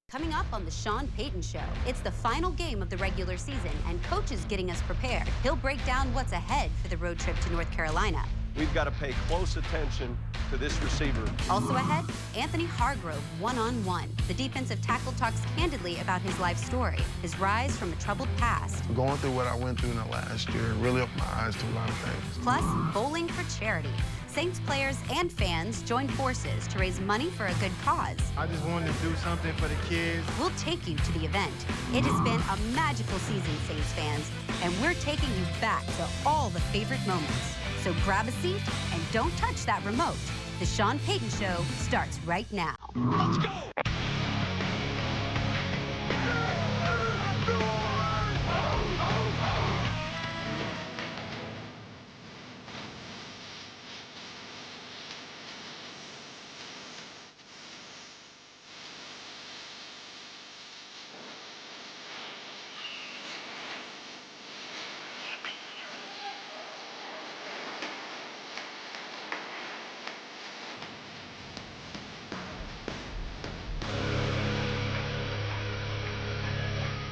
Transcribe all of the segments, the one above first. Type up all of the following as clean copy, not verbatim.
Coming up on the Sean Payton Show, it's the final game of the regular season, and Coach is getting us prepared. He'll break down what's ahead for the road trip to North Carolina. We've got to pay close attention to this receiver. Also ahead, Anthony Hargrove one-on-one. The defensive tackle talks candidly about his life story, his rise from a troubled past. Going through what I went through in the last year really opened my eyes to a lot of things. Plus, bowling for charity. Saints players and fans join forces to raise money for a good cause. I just wanted to do something for the kids. We'll take you to the event. It has been a magical season, Saints fans, and we're taking you back to all the favorite moments. So grab a seat and don't touch that remote. The Sean Payton Show starts right now. Let's go!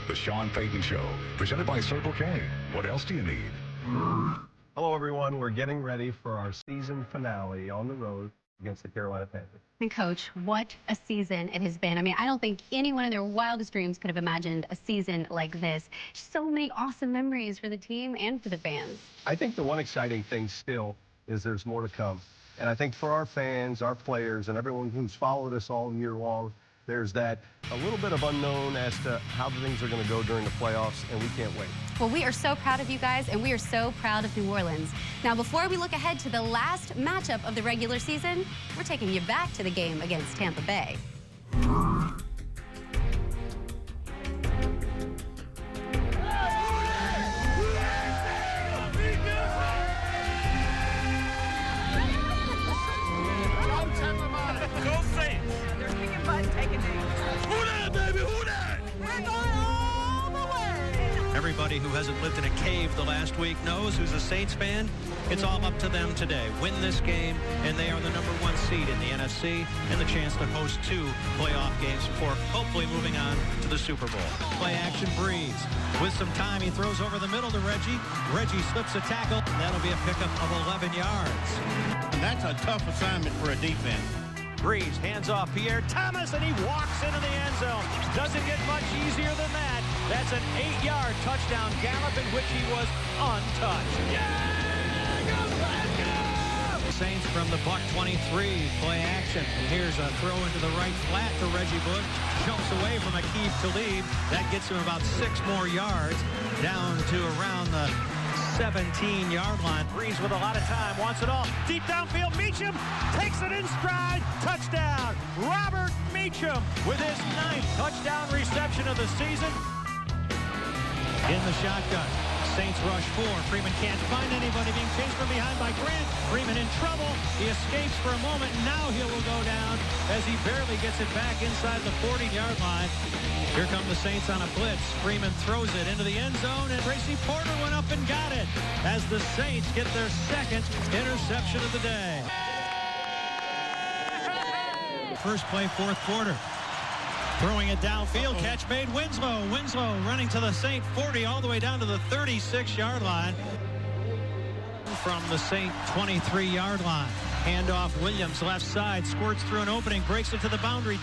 The Sean Payton Show, presented by Circle K. What else do you need? Hello, everyone. We're getting ready for our season finale on the road against the Carolina Panthers. And Coach, what a season it has been. I mean, I don't think anyone in their wildest dreams could have imagined a season like this. So many awesome memories for the team and for the fans. I think the one exciting thing still is there's more to come. And I think for our fans, our players, and everyone who's followed us all year long, there's that a little bit of unknown as to how the things are going to go during the playoffs, and we can't wait. Well, we are so proud of you guys, and we are so proud of New Orleans. Now, before we look ahead to the last matchup of the regular season, we're taking you back to the game against Tampa Bay. Everybody who hasn't lived in a cave the last week knows who's a Saints fan. It's all up to them today. Win this game, and they are the #1 seed in the NFC and the chance to host 2 playoff games before hopefully moving on to the Super Bowl. Play action Breeze. With some time, he throws over the middle to Reggie. Reggie slips a tackle, and that'll be a pickup of 11 yards. And that's a tough assignment for a defense. Breeze hands off Pierre Thomas, and he walks into the end zone. Doesn't get much easier than that. That's an 8-yard touchdown gallop in which he was untouched. Yeah! Saints from the Buck 23, play action. And here's a throw into the right flat to Reggie Bush. Jumps away from Aqib Talib. That gets him about 6 more yards down to around the 17-yard line. Breeze with a lot of time, wants it all. Deep downfield, Meacham takes it in stride. Touchdown, Robert Meacham with his 9th touchdown reception of the season. In the shotgun, Saints rush 4. Freeman can't find anybody, being chased from behind by Grant. Freeman in trouble. He escapes for a moment. Now he will go down as he barely gets it back inside the 40-yard line. Here come the Saints on a blitz. Freeman throws it into the end zone, and Tracy Porter went up and got it as the Saints get their 2nd interception of the day. First play, 4th quarter. Throwing it downfield, catch made, Winslow. Winslow running to the Saint 40 all the way down to the 36-yard line. From the Saint 23-yard line. Handoff, Williams, left side, squirts through an opening, breaks it to the boundary.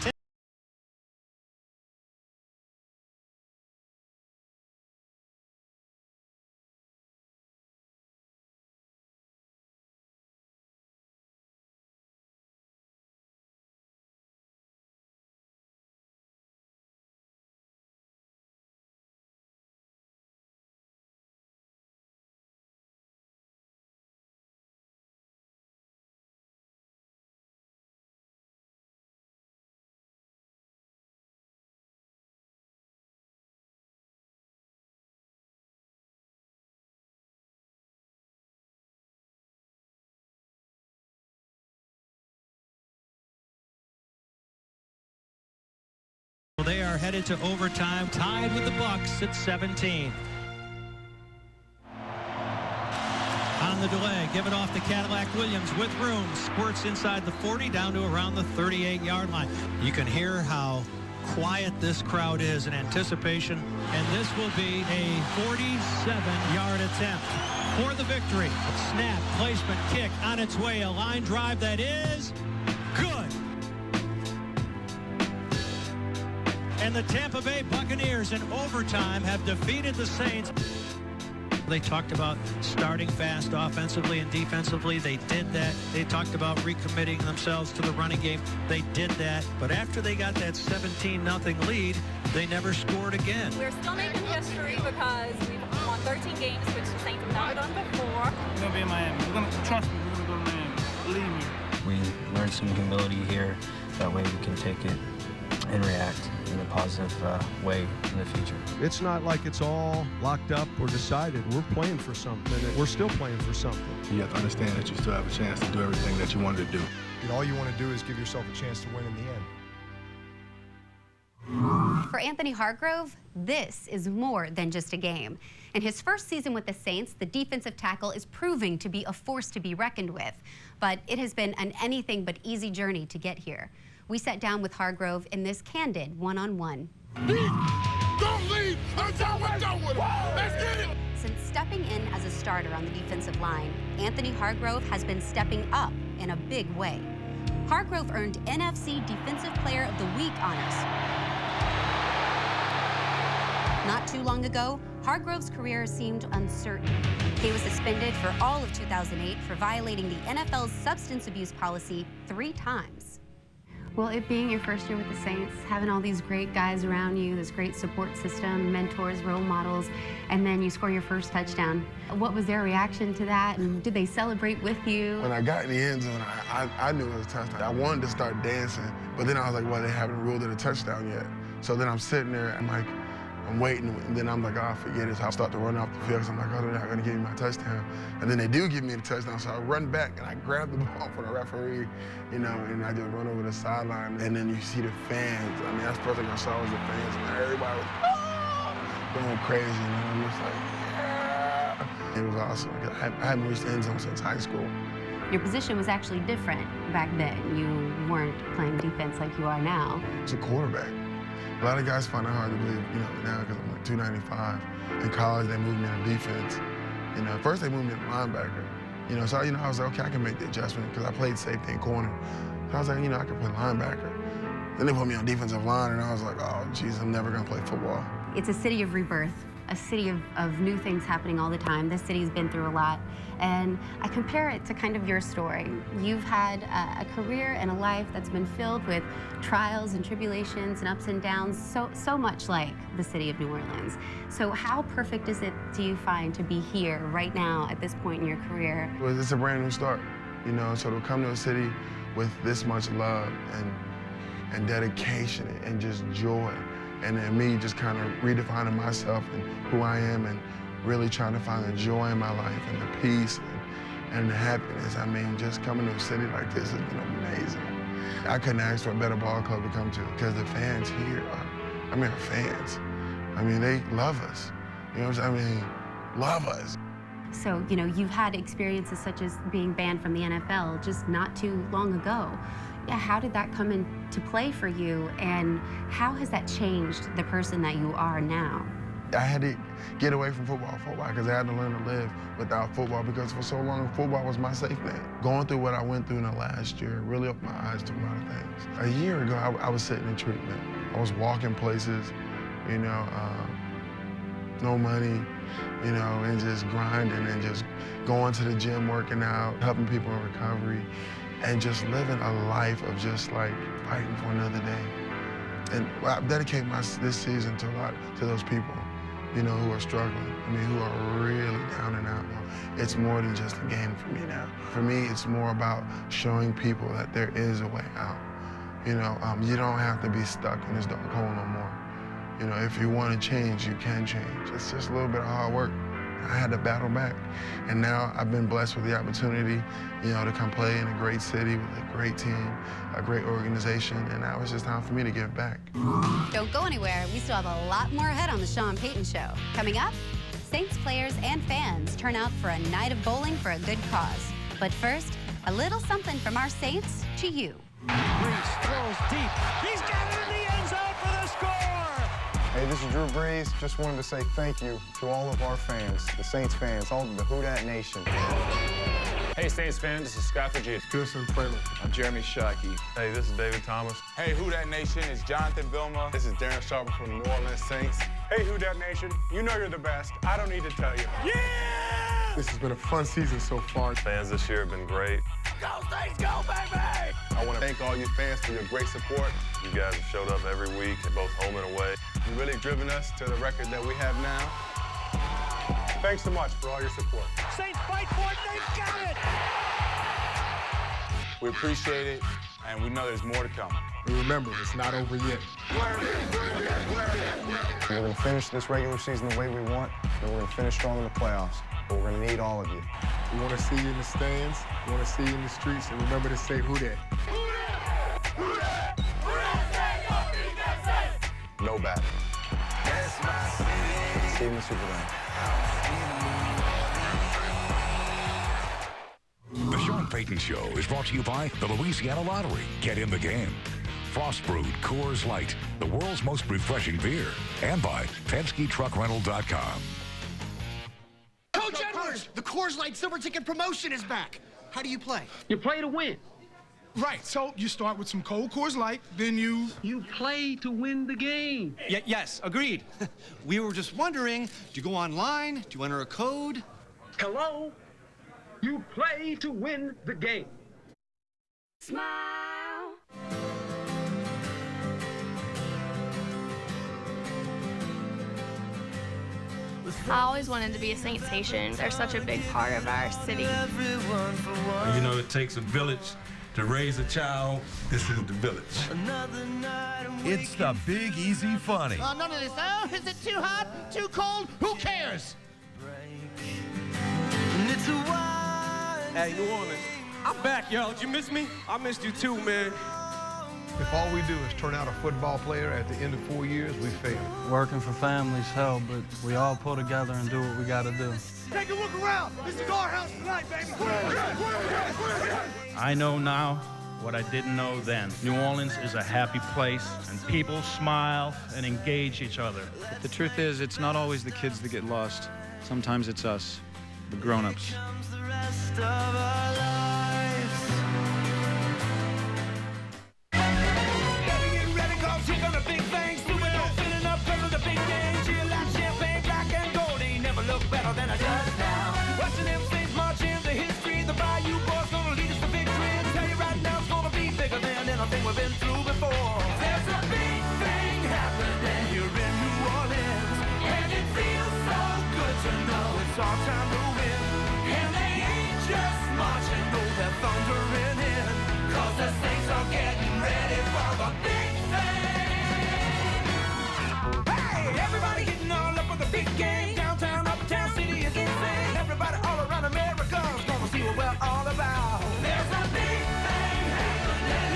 They are headed to overtime, tied with the Bucks at 17. On the delay, give it off to Cadillac Williams with room. Squirts inside the 40 down to around the 38-yard line. You can hear how quiet this crowd is in anticipation. And this will be a 47-yard attempt for the victory. Snap, placement, kick on its way. A line drive that is good. And the Tampa Bay Buccaneers in overtime have defeated the Saints. They talked about starting fast offensively and defensively. They did that. They talked about recommitting themselves to the running game. They did that. But after they got that 17-0 lead, they never scored again. We're still making history because we've won 13 games, which the Saints have never done before. We're going to be in Miami. Trust me, we're going to go to Miami. Believe me. We learned some humility here. That way we can take it and react in a positive way in the future. It's not like it's all locked up or decided. We're playing for something. We're still playing for something. You have to understand that you still have a chance to do everything that you wanted to do. All you want to do is give yourself a chance to win in the end. For Anthony Hargrove, this is more than just a game. In his first season with the Saints, the defensive tackle is proving to be a force to be reckoned with. But it has been an anything but easy journey to get here. We sat down with Hargrove in this candid one-on-one. Don't leave until we're done with him. Let's get it. Since stepping in as a starter on the defensive line, Anthony Hargrove has been stepping up in a big way. Hargrove earned NFC Defensive Player of the Week honors. Not too long ago, Hargrove's career seemed uncertain. He was suspended for all of 2008 for violating the NFL's substance abuse policy 3 times. Well, it being your first year with the Saints, having all these great guys around you, this great support system, mentors, role models, and then you score your first touchdown. What was their reaction to that, and did they celebrate with you? When I got in the end zone, I knew it was a touchdown. I wanted to start dancing, but then I was like, well, they haven't ruled it a touchdown yet. So then I'm sitting there, I'm waiting, and then I'm like, oh, forget it. So I start to run off the field, because I'm like, oh, they're not gonna give me my touchdown. And then they do give me the touchdown, so I run back, and I grab the ball from the referee, and I just run over the sideline. And then you see the fans. I mean, that's the first thing I saw was the fans, and everybody was going crazy, and I'm just like, yeah. It was awesome. I hadn't reached the end zone since high school. Your position was actually different back then. You weren't playing defense like you are now. It's a quarterback. A lot of guys find it hard to believe, now because I'm like 295. In college, they moved me to defense. First they moved me to linebacker. So I was like, okay, I can make the adjustment because I played safety and corner. So I was like, I can play linebacker. Then they put me on defensive line, and I was like, oh, geez, I'm never gonna play football. It's a city of rebirth, a city of new things happening all the time. This city's been through a lot, and I compare it to kind of your story. You've had a career and a life that's been filled with trials and tribulations and ups and downs, so much like the city of New Orleans. So how perfect is it, do you find, to be here right now at this point in your career? Well, it's a brand new start, so to come to a city with this much love and dedication and just joy, and then me just kind of redefining myself and who I am and really trying to find the joy in my life and the peace and the happiness. I mean, just coming to a city like this has been amazing. I couldn't ask for a better ball club to come to because the fans here are fans. They love us. Love us. So, you've had experiences such as being banned from the NFL just not too long ago. Yeah, how did that come into play for you, and how has that changed the person that you are now? I had to get away from football for a while because I had to learn to live without football because for so long, football was my safe net. Going through what I went through in the last year really opened my eyes to a lot of things. A year ago, I was sitting in treatment. I was walking places, no money, and just grinding and just going to the gym, working out, helping people in recovery, and just living a life of just like fighting for another day. And I dedicate this season to those people, who are struggling. Who are really down and out. It's more than just a game for me now. For me, it's more about showing people that there is a way out. You don't have to be stuck in this dark hole no more. If you want to change, you can change. It's just a little bit of hard work. I had to battle back. And now I've been blessed with the opportunity, to come play in a great city with a great team, a great organization, and now it's just time for me to give back. Don't go anywhere. We still have a lot more ahead on the Sean Payton Show. Coming up, Saints players and fans turn out for a night of bowling for a good cause. But first, a little something from our Saints to you. Reese throws deep. He's got it in the end zone for the Hey, this is Drew Brees. Just wanted to say thank you to all of our fans, the Saints fans, all of the Who Dat Nation. Hey, Saints fans, this is Scott Fajit. Pearson Freeland. I'm Jeremy Shockey. Hey, this is David Thomas. Hey, Who Dat Nation, it's Jonathan Vilma. This is Darren Sharper from the New Orleans Saints. Hey, Who Dat Nation, you know you're the best. I don't need to tell you. Yeah! This has been a fun season so far. Fans this year have been great. Go Saints, go, baby! I want to thank all you fans for your great support. You guys have showed up every week, both home and away. You've really driven us to the record that we have now. Thanks so much for all your support. Saints fight for it, they've got it! We appreciate it, and we know there's more to come. And remember, it's not over yet. We're going to finish this regular season the way we want, and we're going to finish strong in the playoffs. But we're going to need all of you. We want to see you in the stands, we want to see you in the streets, and remember to say Who Dat. No battle. See you in the Super Bowl. The Sean Payton Show is brought to you by the Louisiana Lottery. Get in the game. Frost Brewed Coors Light, the world's most refreshing beer. And by PenskeTruckRental.com. Coach Edwards, the Coors Light Silver Ticket promotion is back. How do you play? You play to win. Right, so you start with some cold Coors Light, then you play to win the game. Yes, agreed. We were just wondering, do you go online? Do you enter a code? Hello? You play to win the game. Smile. I always wanted to be a Saints Nation. They're such a big part of our city. You know, it takes a village to raise a child. This is the village. It's the Big Easy Funny. None of this. Oh, is it too hot? Too cold? Who cares? Hey, New Orleans, I'm back, y'all. Did you miss me? I missed you too, man. If all we do is turn out a football player at the end of 4 years, we fail. Working for family's hell, but we all pull together and do what we gotta do. take a look around. This is our house tonight, baby. I know now what I didn't know then. New Orleans is a happy place, and people smile and engage each other. But the truth is, it's not always the kids that get lost. Sometimes it's us, the grown-ups. We've been through before. There's a big thing happening here in New Orleans, and it feels so good to know it's our time to win. And they ain't just marching, no, they're thundering in, 'cause the Saints are getting ready for the big thing. Hey, everybody getting all up for the big game. Downtown, uptown, city is insane. Everybody all around America's gonna see what we're all about. There's a big thing happening.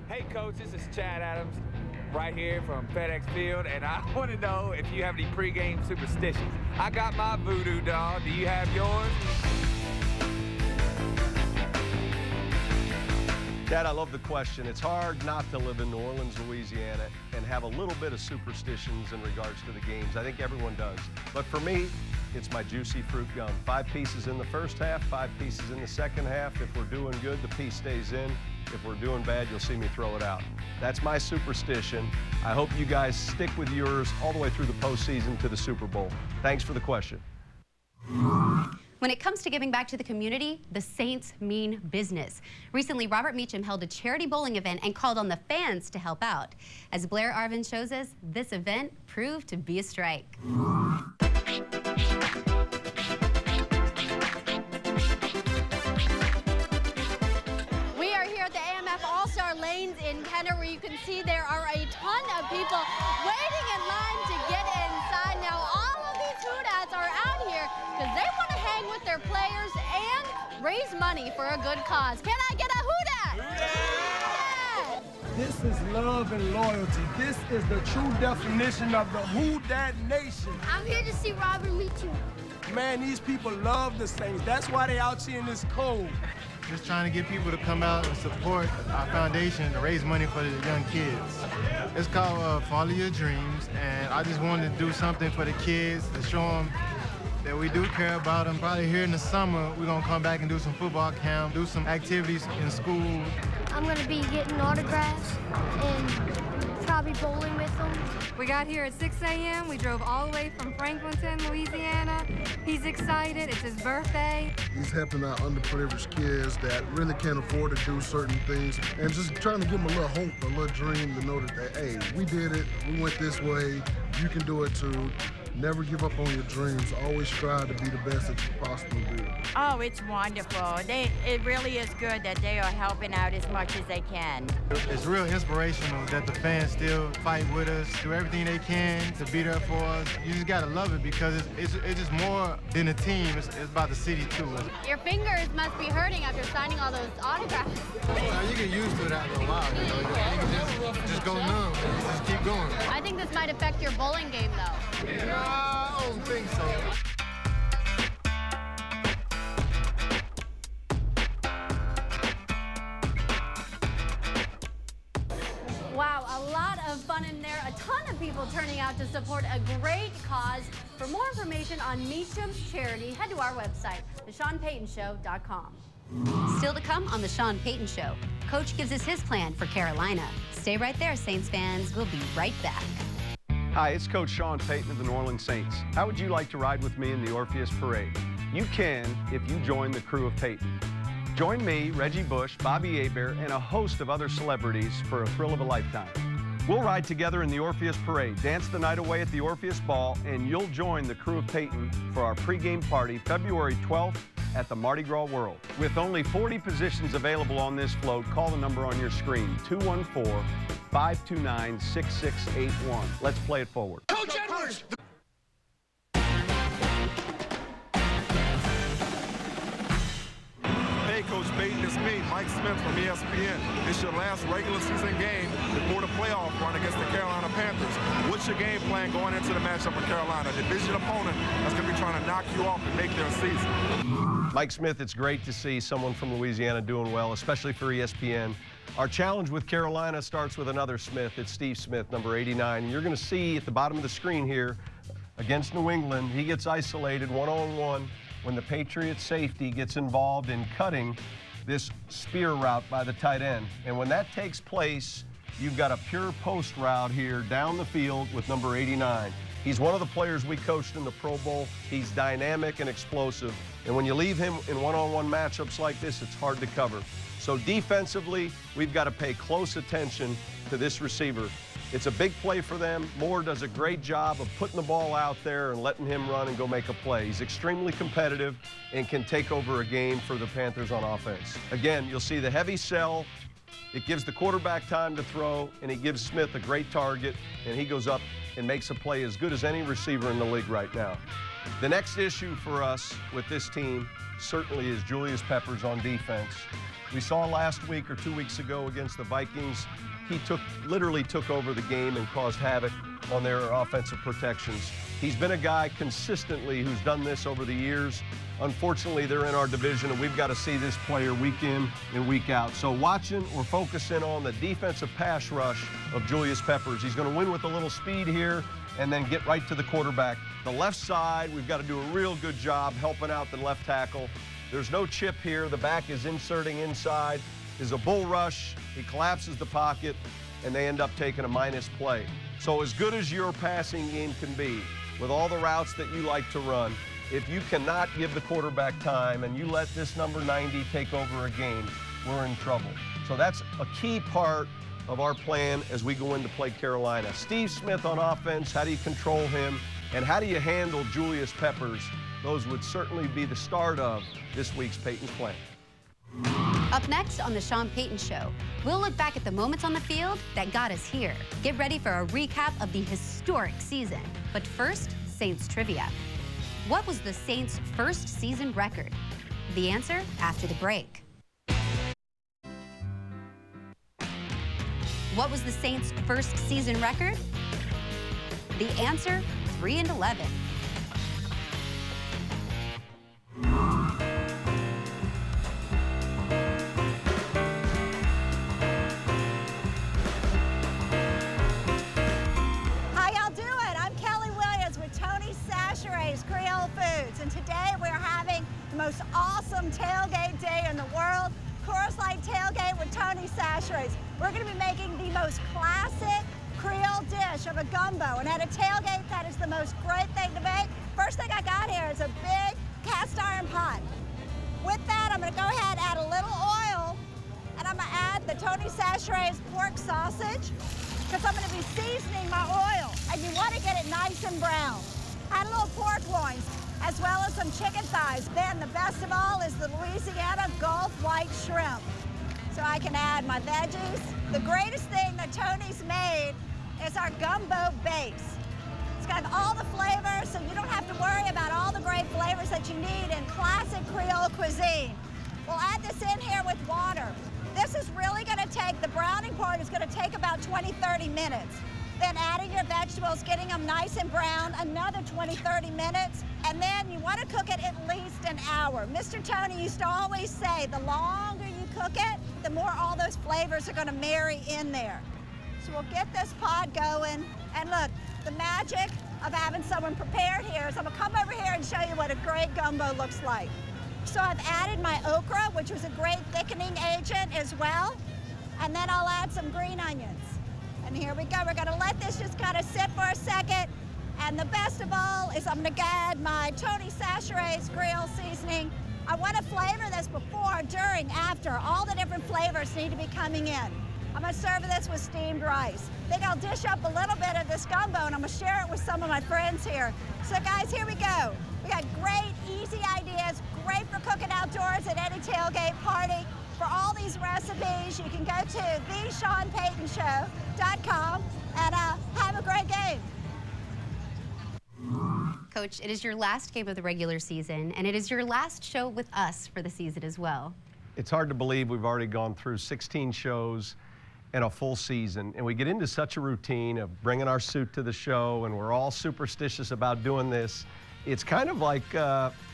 Hey Coach, this is Chad Adams right here from FedEx Field, and I want to know if you have any pregame superstitions. I got my voodoo doll. Do you have yours? Dad, I love the question. It's hard not to live in New Orleans, Louisiana, and have a little bit of superstitions in regards to the games. I think everyone does. But for me, it's my juicy fruit gum. 5 pieces in the first half, 5 pieces in the second half. If we're doing good, the piece stays in. If we're doing bad, you'll see me throw it out. That's my superstition. I hope you guys stick with yours all the way through the postseason to the Super Bowl. Thanks for the question. When it comes to giving back to the community, the Saints mean business. Recently, Robert Meacham held a charity bowling event and called on the fans to help out. As Blair Arvin shows us, this event proved to be a strike. We are here at the AMF All-Star Lanes in Kenner, where you can see there are a ton of people waiting in line to get inside. Now, all of these Hootats are out here because they want to hang with their players and raise money for a good cause. Can I get a Hootat? Hootat! This is love and loyalty. This is the true definition of the Who Dat Nation. I'm here to see Robert meet you. Man, these people love the Saints. That's why they out here in this cold. Just trying to get people to come out and support our foundation to raise money for the young kids. It's called Follow Your Dreams, and I just wanted to do something for the kids to show them that we do care about them. Probably here in the summer, we're gonna come back and do some football camp, do some activities in school. I'm gonna be getting autographs and probably bowling with them. We got here at 6 a.m. We drove all the way from Franklinton, Louisiana. He's excited. It's his birthday. He's helping out underprivileged kids that really can't afford to do certain things, and just trying to give them a little hope, a little dream to know that, hey, we did it, we went this way, you can do it too. Never give up on your dreams. Always strive to be the best that you possibly do. Oh, it's wonderful. It really is good that they are helping out as much as they can. It's real inspirational that the fans still fight with us, do everything they can to be there for us. You just gotta love it because it's just more than a team. It's about the city too. Your fingers must be hurting after signing all those autographs. Well, you get used to it after a while. You know, you can just go numb, just keep going. I think this might affect your bowling game, though. I don't think so. Wow, a lot of fun in there. A ton of people turning out to support a great cause. For more information on Meacham's charity, head to our website, theSeanPaytonShow.com. Still to come on The Sean Payton Show, Coach gives us his plan for Carolina. Stay right there, Saints fans. We'll be right back. Hi, it's Coach Sean Payton of the New Orleans Saints. How would you like to ride with me in the Orpheus Parade? You can if you join the crew of Payton. Join me, Reggie Bush, Bobby Hebert, and a host of other celebrities for a thrill of a lifetime. We'll ride together in the Orpheus Parade, dance the night away at the Orpheus Ball, and you'll join the crew of Payton for our pregame party February 12th at the Mardi Gras World. With only 40 positions available on this float, call the number on your screen, 214-529-6681. Let's play it forward. Coach Edwards! Hey, Coach Payton, it's me, Mike Smith from ESPN. It's your last regular season game before the playoff run against the Carolina Panthers. What's your game plan going into the matchup with Carolina? A division opponent that's going to be trying to knock you off and make their season. Mike Smith, it's great to see someone from Louisiana doing well, especially for ESPN. Our challenge with Carolina starts with another Smith. It's Steve Smith, number 89. And you're going to see at the bottom of the screen here, against New England, he gets isolated one-on-one when the Patriots safety gets involved in cutting this spear route by the tight end. And when that takes place, you've got a pure post route here down the field with number 89. He's one of the players we coached in the Pro Bowl. He's dynamic and explosive. And when you leave him in one-on-one matchups like this, it's hard to cover. So defensively, we've got to pay close attention to this receiver. It's a big play for them. Moore does a great job of putting the ball out there and letting him run and go make a play. He's extremely competitive and can take over a game for the Panthers on offense. Again, you'll see the heavy sell. It gives the quarterback time to throw, and it gives Smith a great target, and he goes up and makes a play as good as any receiver in the league right now. The next issue for us with this team certainly is Julius Peppers on defense. We saw last week or 2 weeks ago against the Vikings, he literally took over the game and caused havoc on their offensive protections. He's been a guy consistently who's done this over the years. Unfortunately, they're in our division, and we've got to see this player week in and week out. So watching or focusing on the defensive pass rush of Julius Peppers. He's going to win with a little speed here and then get right to the quarterback. The left side, we've got to do a real good job helping out the left tackle. There's no chip here. The back is inserting inside. Is a bull rush. He collapses the pocket, and they end up taking a minus play. So as good as your passing game can be, with all the routes that you like to run, if you cannot give the quarterback time and you let this number 90 take over a game, we're in trouble. So that's a key part of our plan as we go into play Carolina. Steve Smith on offense, how do you control him? And how do you handle Julius Peppers? Those would certainly be the start of this week's Payton's plan. Up next on The Sean Payton Show, we'll look back at the moments on the field that got us here. Get ready for a recap of the historic season. But first, Saints trivia. What was the Saints' first season record? The answer after the break. What was the Saints' first season record? The answer, 3-11. How y'all doing? I'm Kelly Williams with Tony Sachere's Creole Foods, and today we're having the most awesome tailgate day in the world, Coors Light Tailgate with Tony Sachere's. We're going to be making the most classic Creole dish of a gumbo, and at a tailgate, that is the most great thing to make. First thing I got here is a big cast iron pot. With that, I'm going to go ahead and add a little oil, and I'm going to add the Tony Sachere's pork sausage, because I'm going to be seasoning my oil, and you want to get it nice and brown. Add a little pork loins, as well as some chicken thighs. Then the best of all is the Louisiana Gulf white shrimp. So I can add my veggies. The greatest thing that Tony's made is our gumbo base. It's got all the flavors, so you don't have to worry about all the great flavors that you need in classic Creole cuisine. We'll add this in here with water. This is really gonna take, the browning part is gonna take about 20-30 minutes. Then adding your vegetables, getting them nice and brown, another 20-30 minutes, and then you want to cook it at least an hour. Mr. Tony used to always say, the longer you cook it, the more all those flavors are going to marry in there. So we'll get this pot going, and look, the magic of having someone prepared here is I'm going to come over here and show you what a great gumbo looks like. So I've added my okra, which was a great thickening agent as well, and then I'll add some green onions. And here we go. We're going to let this just kind of sit for a second. And the best of all is I'm going to add my Tony Sachere's Creole seasoning. I want to flavor this before, during, after. All the different flavors need to be coming in. I'm going to serve this with steamed rice. I think I'll dish up a little bit of this gumbo, and I'm going to share it with some of my friends here. So guys, here we go. We got great, easy ideas, great for cooking outdoors at any tailgate party. For all these recipes, you can go to theSeanPaytonShow.com and have a great game. Coach, it is your last game of the regular season, and it is your last show with us for the season as well. It's hard to believe we've already gone through 16 shows and a full season, and we get into such a routine of bringing our suit to the show, and we're all superstitious about doing this. It's kind of like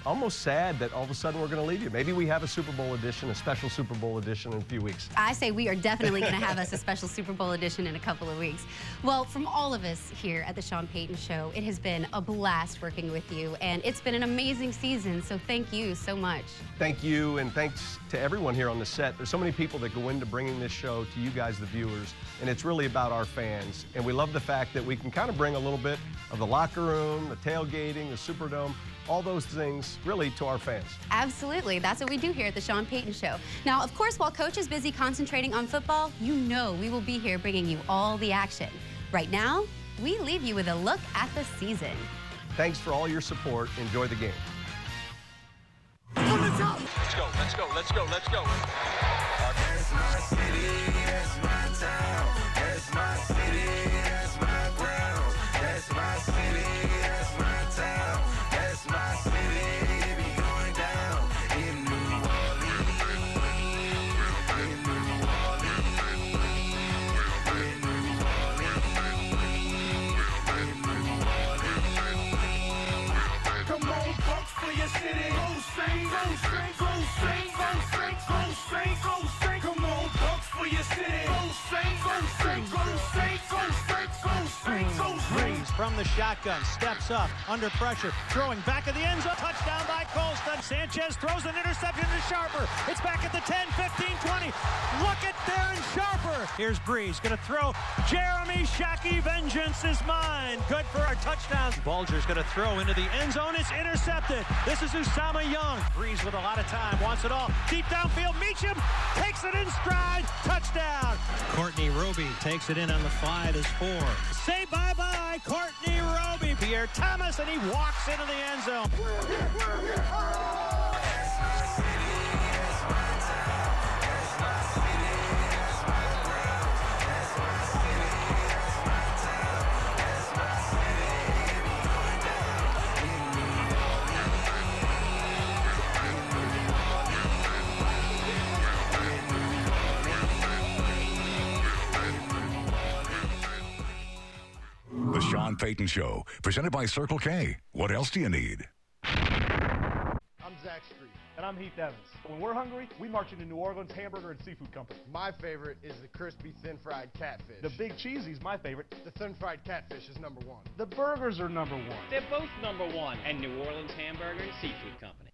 almost sad that all of a sudden we're going to leave you. Maybe we have a Super Bowl edition, a special Super Bowl edition in a few weeks. I say we are definitely going to have us a special Super Bowl edition in a couple of weeks. Well, from all of us here at the Sean Payton Show, it has been a blast working with you, and it's been an amazing season, so thank you so much. Thank you, and thanks to everyone here on the set. There's so many people that go into bringing this show to you guys, the viewers, and it's really about our fans. And we love the fact that we can kind of bring a little bit of the locker room, the tailgating, the Superdome, all those things really to our fans. Absolutely. That's what we do here at the Sean Payton Show. Now, of course, while Coach is busy concentrating on football, you know we will be here bringing you all the action. Right now, we leave you with a look at the season. Thanks for all your support. Enjoy the game. Let's go, let's go, let's go, let's go. That's my city, that's my town. That's my city, that's my ground. That's my city, that's my town. That's my city, it be going down in New Orleans, in New Orleans, in New Orleans, in New Orleans. Come on, Bucks for your city. Go Saints, go Saints, go Saints, go Saints, go Saints, go Saints. Come on, Bucks for your city. Go Saints, go Saints, go Saints, go Saints, go Saints, go Saints. Breeze from the shotgun, steps up, under pressure, throwing back of the end zone. Touchdown by Colston. Sanchez throws an interception to Sharper. It's back at the 10, 15, 20. Look at Darren Sharper. Here's Breeze, going to throw. Jeremy Shockey, vengeance is mine. Good for our touchdowns. Bulger's going to throw into the end zone. It's intercepted. This is Usama Young. Breeze with a lot of time, wants it all. Deep downfield, Meacham takes it in stride. Touchdown. Courtney Roby takes it in on the 5 is 4. Say bye-bye, Courtney Roby. Pierre Thomas, and he walks into the end zone. Sean Payton Show, presented by Circle K. What else do you need? I'm Zach Street. And I'm Heath Evans. When we're hungry, we march into New Orleans Hamburger and Seafood Company. My favorite is the crispy thin-fried catfish. The Big Cheesy's my favorite. The thin-fried catfish is #1. The burgers are #1. They're both #1. And New Orleans Hamburger and Seafood Company.